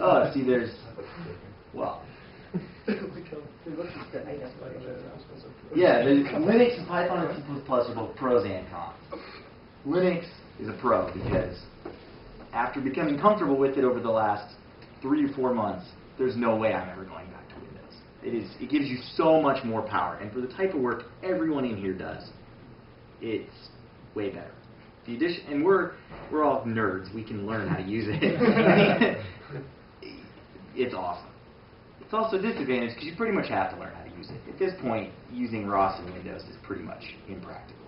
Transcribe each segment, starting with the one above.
Oh, see, there's, well, yeah, Linux and Python and C++ are both pros and cons. Linux is a pro because after becoming comfortable with it over the last 3 or 4 months, there's no way I'm ever going back to Windows. It gives you so much more power, and for the type of work everyone in here does, it's way better. The addition, and we're all nerds. We can learn how to use it. It's awesome. It's also a disadvantage because you pretty much have to learn how to use it. At this point, using ROS in Windows is pretty much impractical.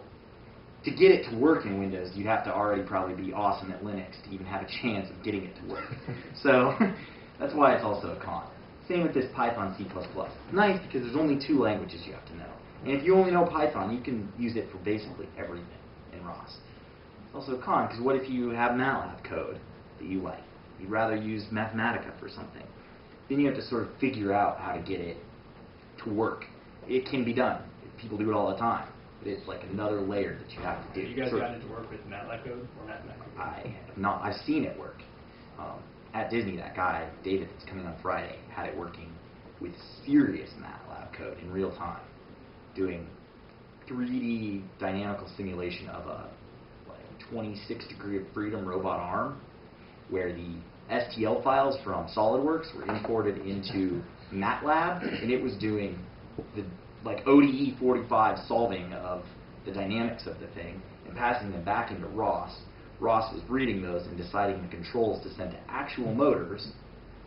To get it to work in Windows, you'd have to already probably be awesome at Linux to even have a chance of getting it to work. So that's why it's also a con. Same with this Python C++. It's nice because there's only 2 languages you have to know. And if you only know Python, you can use it for basically everything in ROS. It's also a con because what if you have MATLAB code that you like? You'd rather use Mathematica for something. Then you have to sort of figure out how to get it to work. It can be done. People do it all the time. But it's like another layer that you have to do. You guys got it to work with MATLAB code or Mathematica? I have not. I've seen it work. At Disney, that guy, David, that's coming on Friday, had it working with serious MATLAB code in real time, doing 3D dynamical simulation of a 26 degree of freedom robot arm, where the STL files from SolidWorks were imported into MATLAB, and it was doing the ODE 45 solving of the dynamics of the thing and passing them back into ROS. ROS was reading those and deciding the controls to send to actual motors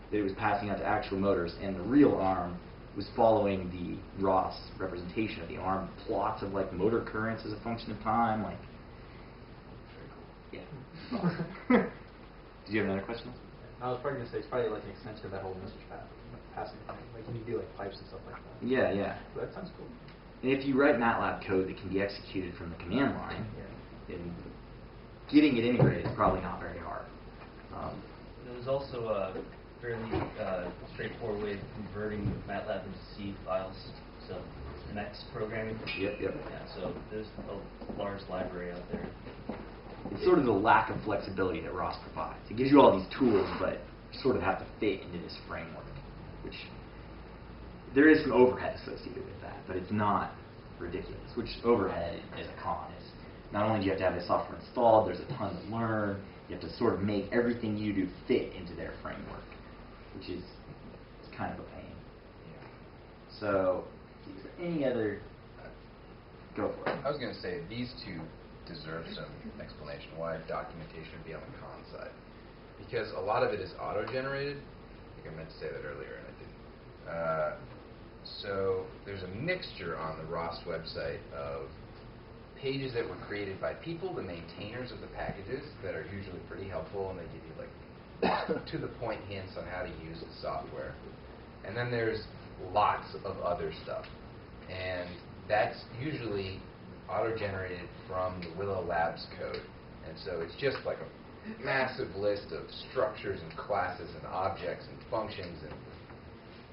that it was passing out to actual motors, and the real arm was following the ROS representation of the arm, plots of like motor currents as a function of time, like. Yeah. Did you have another question? I was probably going to say it's probably like an extension of that whole message passing thing. Like you can do like pipes and stuff like that. Yeah, yeah. But that sounds cool. And if you write MATLAB code that can be executed from the command line, then getting it integrated is probably not very hard. There's also a fairly straightforward way of converting MATLAB into C files. So next programming. Yep. Yeah, so there's a large library out there. It's sort of the lack of flexibility that ROS provides. It gives you all these tools, but you sort of have to fit into this framework, which there is some overhead associated with that, but it's not ridiculous, which overhead is a con. Is not only do you have to have the software installed, there's a ton to learn. You have to sort of make everything you do fit into their framework, which is kind of a pain. So, is there any other? Go for it. I was going to say, these 2 deserve some explanation why documentation would be on the con side. Because a lot of it is auto-generated. I think I meant to say that earlier and I didn't. So there's a mixture on the ROS website of pages that were created by people, the maintainers of the packages, that are usually pretty helpful, and they give you like to-the-point hints on how to use the software. And then there's lots of other stuff. And that's usually auto-generated from the Willow Labs code. And so it's just like a massive list of structures and classes and objects and functions, and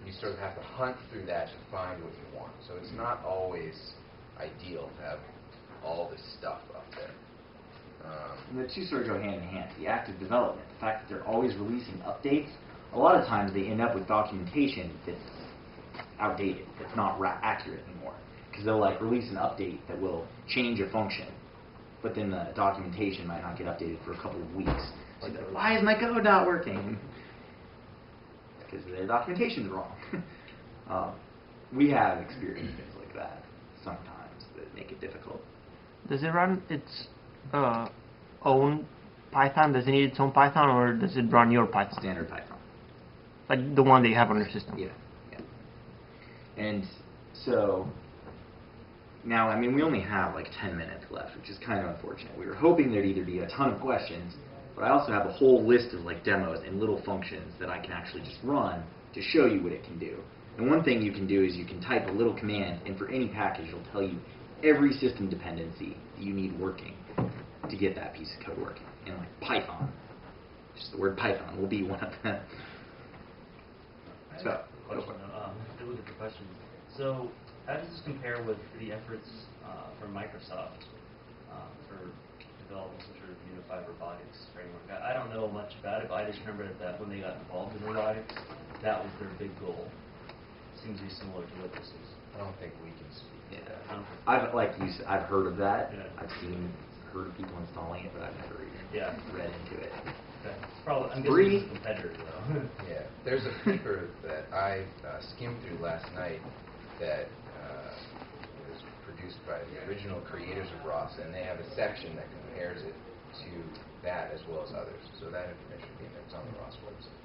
you sort of have to hunt through that to find what you want. So it's not always ideal to have all this stuff up there. And the 2 sort of go hand in hand. The active development, the fact that they're always releasing updates, a lot of times they end up with documentation that's outdated, that's not accurate anymore. Because they'll like release an update that will change a function, but then the documentation might not get updated for a couple of weeks. So like, why is my code not working? Because their documentation's wrong. We have experienced things like that sometimes that make it difficult. Does it run its own Python? Does it need its own Python, or does it run your Python? Standard Python. Like the one that you have on your system? Yeah. And so, now, I mean, we only have like 10 minutes left, which is kind of unfortunate. We were hoping there'd either be a ton of questions, but I also have a whole list of like demos and little functions that I can actually just run to show you what it can do. And one thing you can do is you can type a little command, and for any package, it'll tell you every system dependency that you need working to get that piece of code working. And like Python, just the word Python will be one of them. So, Question, with the question. So, how does this compare with the efforts from Microsoft for developing some sort of unified robotics framework. I don't know much about it, but I just remember that when they got involved in robotics, that was their big goal. Seems to be similar to what this is. I don't think we can speak to that. I've like you said, I've heard of that. Yeah. I've heard of people installing it, but I've never even read into it. Okay. It's probably, I'm Free. guessing it's a competitor though. Yeah, there's a paper that I skimmed through last night that was produced by the original creators of ROS, and they have a section that compares it to that as well as others. So that information should be in there. It's on the ROS website.